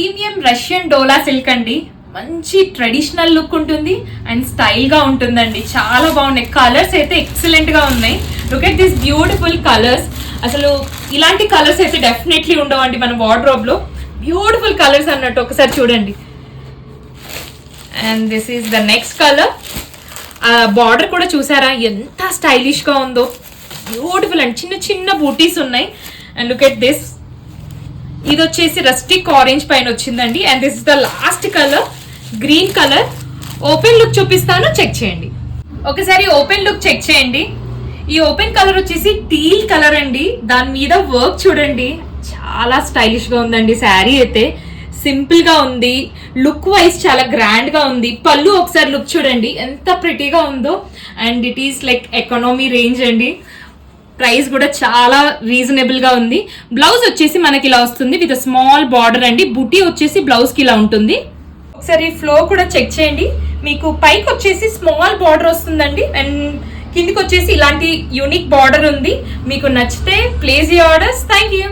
Premium Russian డోలా silk అండి. మంచి traditional look ఉంటుంది అండ్ స్టైల్ గా ఉంటుందండి. చాలా బాగున్నాయి. కలర్స్ అయితే ఎక్సలెంట్ గా ఉన్నాయి. Look at this beautiful colours. అసలు ఇలాంటి కలర్స్ అయితే డెఫినెట్లీ ఉండవండి మన వార్డ్రోబ్ లో. బ్యూటిఫుల్ కలర్స్ అన్నట్టు ఒకసారి చూడండి. And this is the next colour. Border కూడా చూసారా ఎంత స్టైలిష్ గా ఉందో. బ్యూటిఫుల్ అండ్ చిన్న చిన్న బూటీస్ ఉన్నాయి. And look at this. ఇది వచ్చేసి రస్టిక్ ఆరెంజ్ పైన వచ్చిందండి. And this is the last colour green colour. Open look చూపిస్తాను, చెక్ చేయండి. ఒకసారి ఓపెన్ లుక్ చెక్ చేయండి. ఈ ఓపెన్ కలర్ వచ్చేసి టీల్ కలర్ అండి. దాని మీద వర్క్ చూడండి, చాలా స్టైలిష్ గా ఉందండి. శారీ అయితే సింపుల్ గా ఉంది. లుక్ వైజ్ చాలా గ్రాండ్ గా ఉంది. పళ్ళు ఒకసారి లుక్ చూడండి ఎంత ప్రిటీగా ఉందో. And it is like economy range అండి. ప్రైస్ కూడా చాలా రీజనబుల్ గా ఉంది. బ్లౌజ్ వచ్చేసి మనకి ఇలా వస్తుంది విత్ స్మాల్ బార్డర్ అండి. బుటీ వచ్చేసి బ్లౌజ్ కి ఇలా ఉంటుంది. ఒకసారి ఫ్లో కూడా చెక్ చేయండి. మీకు పైకి వచ్చేసి స్మాల్ బార్డర్ వస్తుందండి అండ్ కిందికి వచ్చేసి ఇలాంటి యూనిక్ బార్డర్ ఉంది. మీకు నచ్చితే place your orders. Thank you.